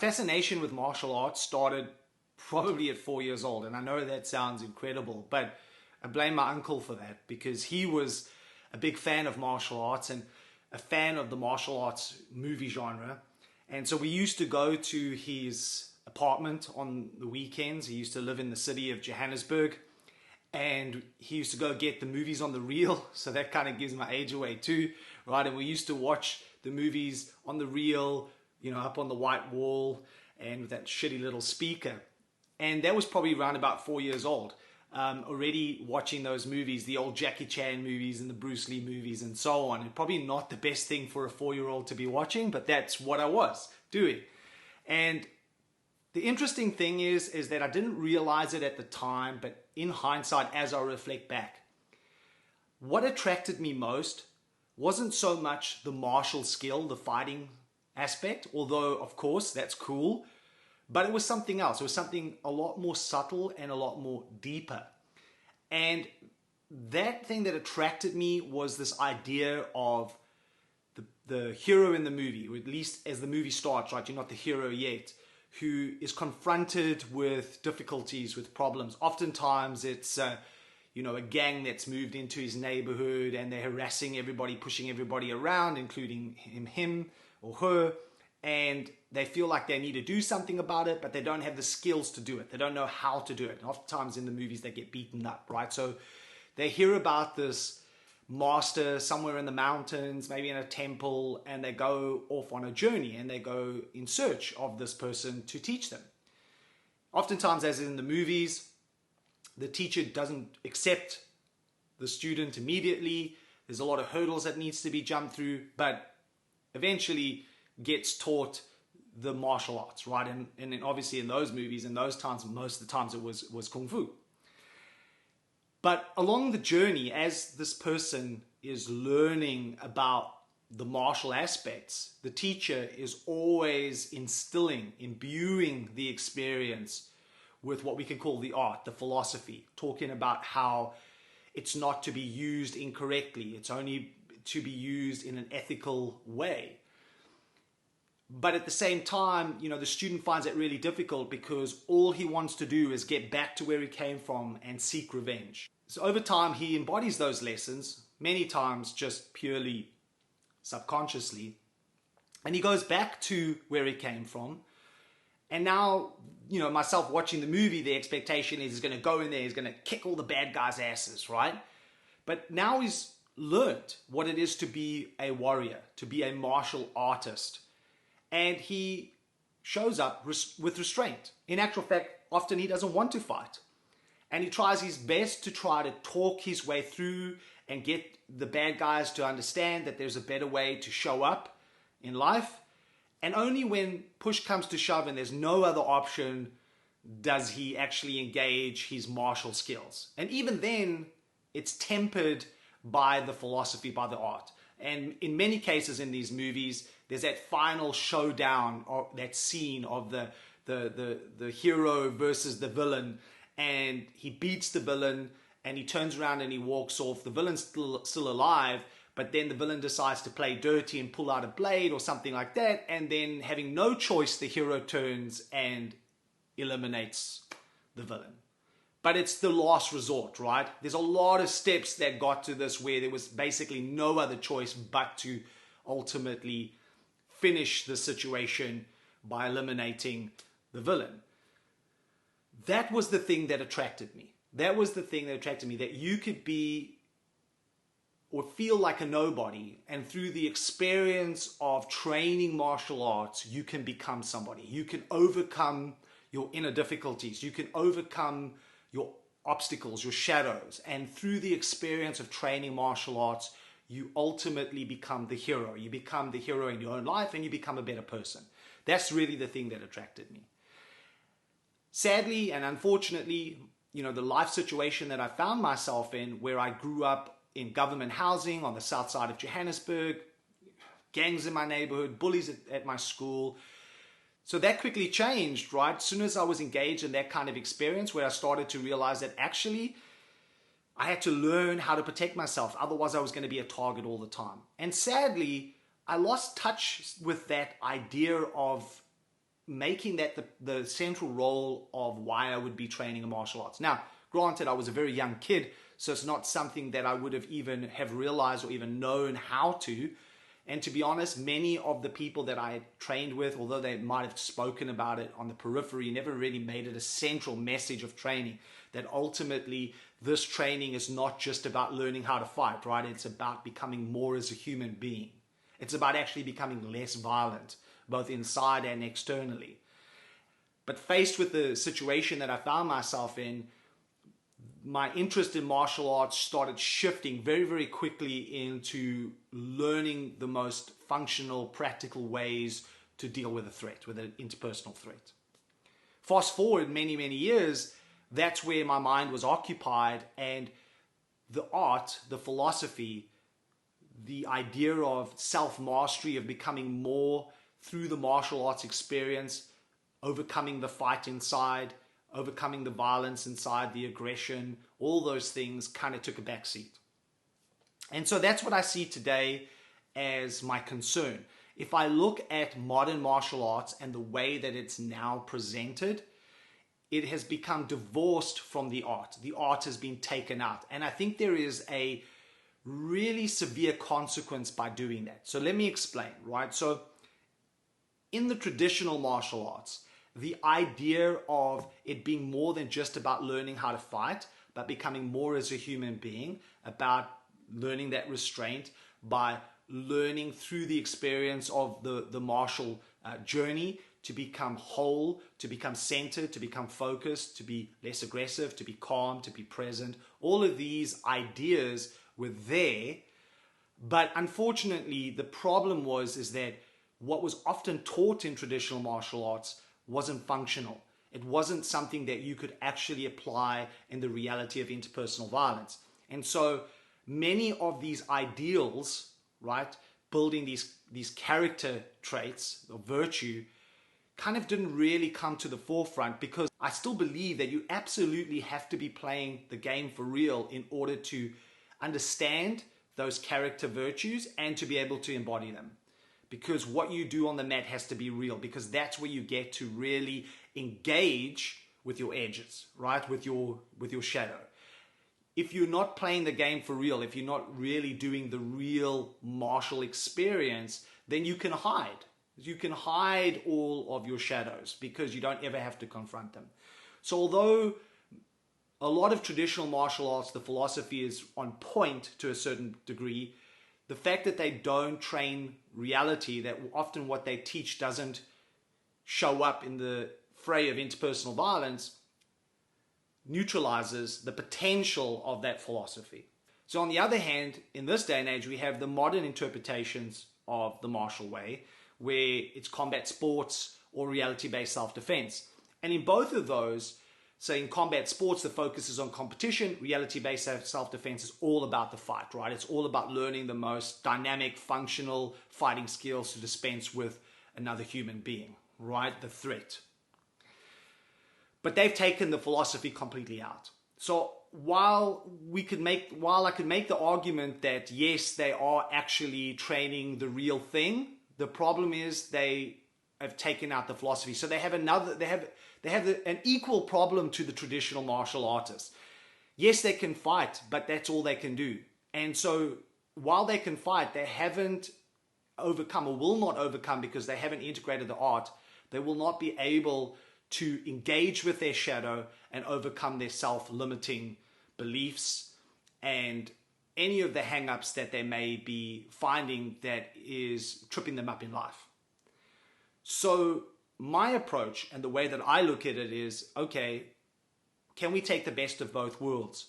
Fascination with martial arts started probably at 4 years old, and I know that sounds incredible, but I blame my uncle for that because he was a big fan of martial arts and a fan of the martial arts movie genre. And so we used to go to his apartment on the weekends. He used to live in the city of Johannesburg, and he used to go get the movies on the reel. So that kind of gives my age away too, right? And we used to watch the movies on the reel, up on the white wall and with that shitty little speaker. And that was probably around about 4 years old. Already watching those movies, the old Jackie Chan movies and the Bruce Lee movies and so on. And probably not the best thing for a 4-year-old to be watching, but that's what I was doing. And the interesting thing is that I didn't realize it at the time, but in hindsight, as I reflect back, what attracted me most wasn't so much the martial skill, the fighting aspect, although of course that's cool, but it was something else. It was something a lot more subtle and a lot more deeper. And that thing that attracted me was this idea of the hero in the movie, or at least as the movie starts, right? You're not the hero yet, who is confronted with difficulties, with problems. Oftentimes it's a gang that's moved into his neighborhood and they're harassing everybody, pushing everybody around, including him or her, and they feel like they need to do something about it, but they don't have the skills to do it. They don't know how to do it. And oftentimes in the movies they get beaten up, right? So they hear about this master somewhere in the mountains, maybe in a temple, and they go off on a journey and they go in search of this person to teach them. Oftentimes, as in the movies, the teacher doesn't accept the student immediately. There's a lot of hurdles that needs to be jumped through, but eventually gets taught the martial arts, right? And then obviously in those movies, in those times, most of the times it was Kung Fu. But along the journey, as this person is learning about the martial aspects, the teacher is always imbuing the experience with what we can call the art, the philosophy, talking about how it's not to be used incorrectly. It's only to be used in an ethical way. But at the same time, the student finds it really difficult because all he wants to do is get back to where he came from and seek revenge. So over time, he embodies those lessons, many times just purely subconsciously. And he goes back to where he came from. And now, myself watching the movie, the expectation is he's going to go in there, he's going to kick all the bad guys' asses, right? But now he's learned what it is to be a warrior, to be a martial artist. And he shows up with restraint. In actual fact, often he doesn't want to fight. And he tries his best to try to talk his way through and get the bad guys to understand that there's a better way to show up in life. And only when push comes to shove and there's no other option does he actually engage his martial skills. And even then, it's tempered by the philosophy, by the art. And in many cases in these movies, there's that final showdown, or that scene of the hero versus the villain, and he beats the villain and he turns around and he walks off. The villain's still alive, but then the villain decides to play dirty and pull out a blade or something like that, and then having no choice, the hero turns and eliminates the villain. But it's the last resort, right? There's a lot of steps that got to this where there was basically no other choice but to ultimately finish the situation by eliminating the villain. That was the thing that attracted me. That was the thing that attracted me, that you could be or feel like a nobody, and through the experience of training martial arts, you can become somebody. You can overcome your inner difficulties. You can overcome your obstacles, your shadows. And through the experience of training martial arts, you ultimately become the hero. You become the hero in your own life and you become a better person. That's really the thing that attracted me. Sadly and unfortunately, the life situation that I found myself in, where I grew up in government housing on the south side of Johannesburg, gangs in my neighborhood, bullies at my school. So that quickly changed, right? As soon as I was engaged in that kind of experience, where I started to realize that actually I had to learn how to protect myself. Otherwise, I was going to be a target all the time. And sadly, I lost touch with that idea of making that the central role of why I would be training a martial arts. Now, granted, I was a very young kid, so it's not something that I would have even have realized or even known how to. And to be honest, many of the people that I trained with, although they might have spoken about it on the periphery, never really made it a central message of training, that ultimately this training is not just about learning how to fight, right? It's about becoming more as a human being. It's about actually becoming less violent, both inside and externally. But faced with the situation that I found myself in, my interest in martial arts started shifting very, very quickly into learning the most functional, practical ways to deal with a threat, with an interpersonal threat. Fast forward many, many years, that's where my mind was occupied, and the art, the philosophy, the idea of self-mastery, of becoming more through the martial arts experience, overcoming the fight inside, overcoming the violence inside, the aggression, all those things kind of took a backseat. And so that's what I see today as my concern. If I look at modern martial arts and the way that it's now presented, it has become divorced from the art. The art has been taken out. And I think there is a really severe consequence by doing that. So let me explain, right? So in the traditional martial arts, the idea of it being more than just about learning how to fight, but becoming more as a human being, about learning that restraint by learning through the experience of the martial journey to become whole, to become centered, to become focused, to be less aggressive, to be calm, to be present. All of these ideas were there, but unfortunately the problem is that what was often taught in traditional martial arts wasn't functional. It wasn't something that you could actually apply in the reality of interpersonal violence. And so many of these ideals, right, building these character traits of virtue, kind of didn't really come to the forefront, because I still believe that you absolutely have to be playing the game for real in order to understand those character virtues and to be able to embody them. Because what you do on the mat has to be real, because that's where you get to really engage with your edges, right? With your shadow. If you're not playing the game for real, if you're not really doing the real martial experience, then you can hide. You can hide all of your shadows because you don't ever have to confront them. So although a lot of traditional martial arts, the philosophy is on point to a certain degree, the fact that they don't train reality, that often what they teach doesn't show up in the fray of interpersonal violence, neutralizes the potential of that philosophy. So on the other hand, in this day and age, we have the modern interpretations of the martial way, where it's combat sports or reality-based self-defense. And in both of those, so in combat sports, the focus is on competition. Reality-based self-defense is all about the fight, right? It's all about learning the most dynamic, functional fighting skills to dispense with another human being, right? The threat. But they've taken the philosophy completely out. So while I could make the argument that yes, they are actually training the real thing, the problem is they have taken out the philosophy. So they have an equal problem to the traditional martial artists. Yes, they can fight, but that's all they can do. And so while they can fight, they haven't overcome, or will not overcome, because they haven't integrated the art. They will not be able to engage with their shadow and overcome their self-limiting beliefs and any of the hang-ups that they may be finding that is tripping them up in life. So my approach and the way that I look at it is, okay, can we take the best of both worlds?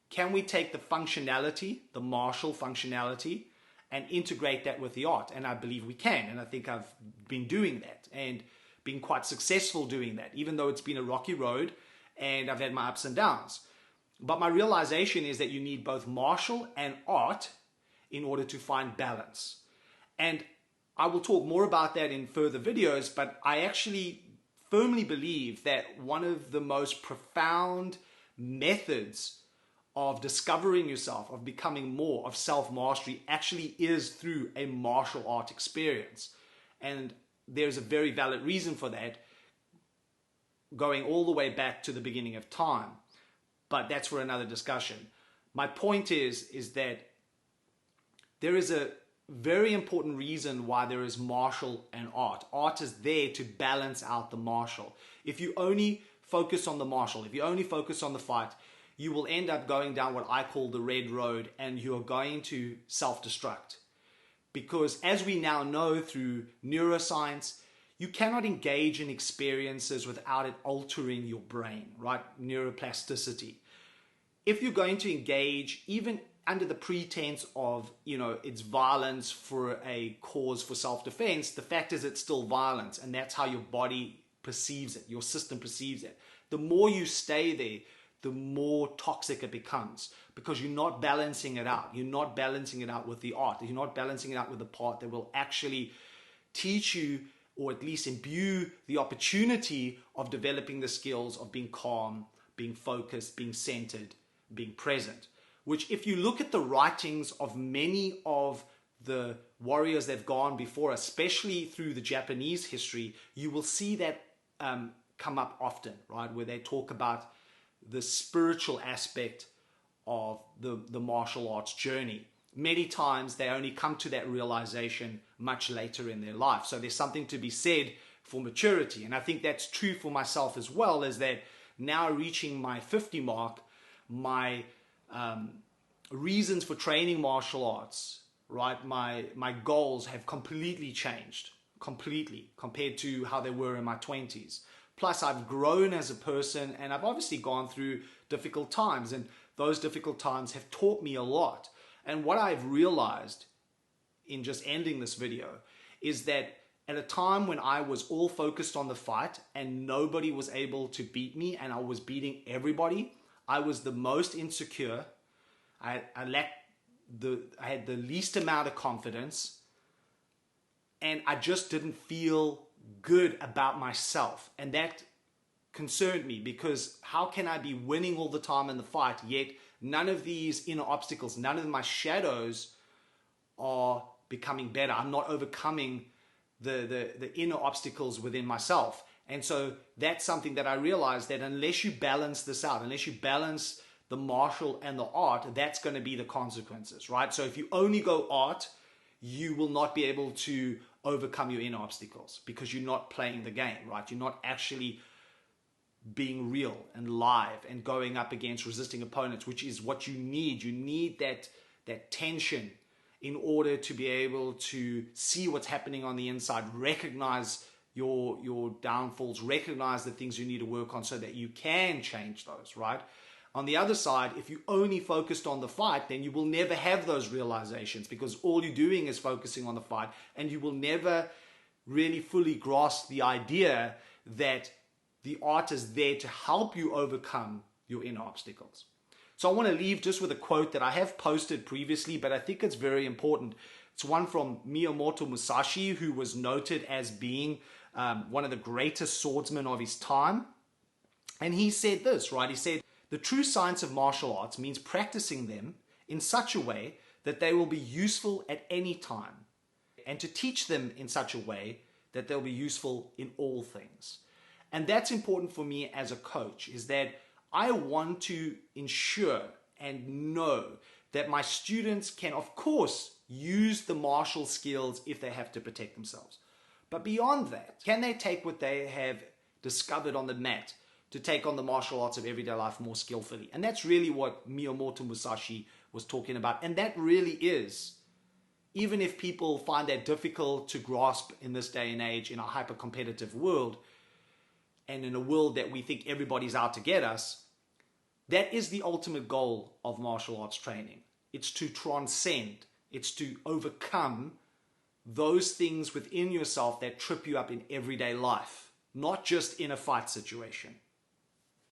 Can we take the functionality, the martial functionality, and integrate that with the art? And I believe we can, and I think I've been doing that and been quite successful doing that, even though it's been a rocky road and I've had my ups and downs. But my realization is that you need both martial and art in order to find balance. And I will talk more about that in further videos, but I actually firmly believe that one of the most profound methods of discovering yourself, of becoming more, of self-mastery, actually is through a martial art experience. And there's a very valid reason for that, going all the way back to the beginning of time. But that's for another discussion. My point is that there is a very important reason why there is martial and art. Art is there to balance out the martial. If you only focus on the martial, if you only focus on the fight, you will end up going down what I call the red road, and you're going to self-destruct. Because as we now know through neuroscience, you cannot engage in experiences without it altering your brain, right? Neuroplasticity. If you're going to engage, even under the pretense of, it's violence for a cause for self-defense, the fact is it's still violence, and that's how your body perceives it, your system perceives it. The more you stay there, the more toxic it becomes, because you're not balancing it out. You're not balancing it out with the art. You're not balancing it out with the part that will actually teach you, or at least imbue the opportunity of developing the skills of being calm, being focused, being centered, being present. Which, if you look at the writings of many of the warriors that have gone before, especially through the Japanese history, you will see that come up often, right? Where they talk about the spiritual aspect of the martial arts journey. Many times they only come to that realization much later in their life. So there's something to be said for maturity. And I think that's true for myself as well, is that now reaching my 50 mark, my reasons for training martial arts, right? My goals have completely changed, completely, compared to how they were in my 20s. Plus, I've grown as a person, and I've obviously gone through difficult times, and those difficult times have taught me a lot. And what I've realized in just ending this video is that at a time when I was all focused on the fight and nobody was able to beat me, and I was beating everybody, I was the most insecure. I had the least amount of confidence, and I just didn't feel good about myself. And that concerned me, because how can I be winning all the time in the fight, yet none of these inner obstacles, none of my shadows are becoming better? I'm not overcoming the inner obstacles within myself. And so that's something that I realized, that unless you balance this out, unless you balance the martial and the art, that's going to be the consequences, right? So if you only go art, you will not be able to overcome your inner obstacles, because you're not playing the game, right? You're not actually being real and live and going up against resisting opponents, which is what you need. You need that tension in order to be able to see what's happening on the inside, recognize your downfalls, recognize the things you need to work on so that you can change those, right? On the other side, if you only focused on the fight, then you will never have those realizations, because all you're doing is focusing on the fight, and you will never really fully grasp the idea that the art is there to help you overcome your inner obstacles. So I want to leave just with a quote that I have posted previously, but I think it's very important. It's one from Miyamoto Musashi, who was noted as being one of the greatest swordsmen of his time. And he said this, right? He said, "The true science of martial arts means practicing them in such a way that they will be useful at any time, and to teach them in such a way that they'll be useful in all things." And that's important for me as a coach, is that I want to ensure and know that my students can, of course, use the martial skills if they have to protect themselves. But beyond that, can they take what they have discovered on the mat to take on the martial arts of everyday life more skillfully? And that's really what Miyamoto Musashi was talking about. And that really is, even if people find that difficult to grasp in this day and age, in a hyper-competitive world, and in a world that we think everybody's out to get us, that is the ultimate goal of martial arts training. It's to transcend. It's to overcome those things within yourself that trip you up in everyday life, not just in a fight situation.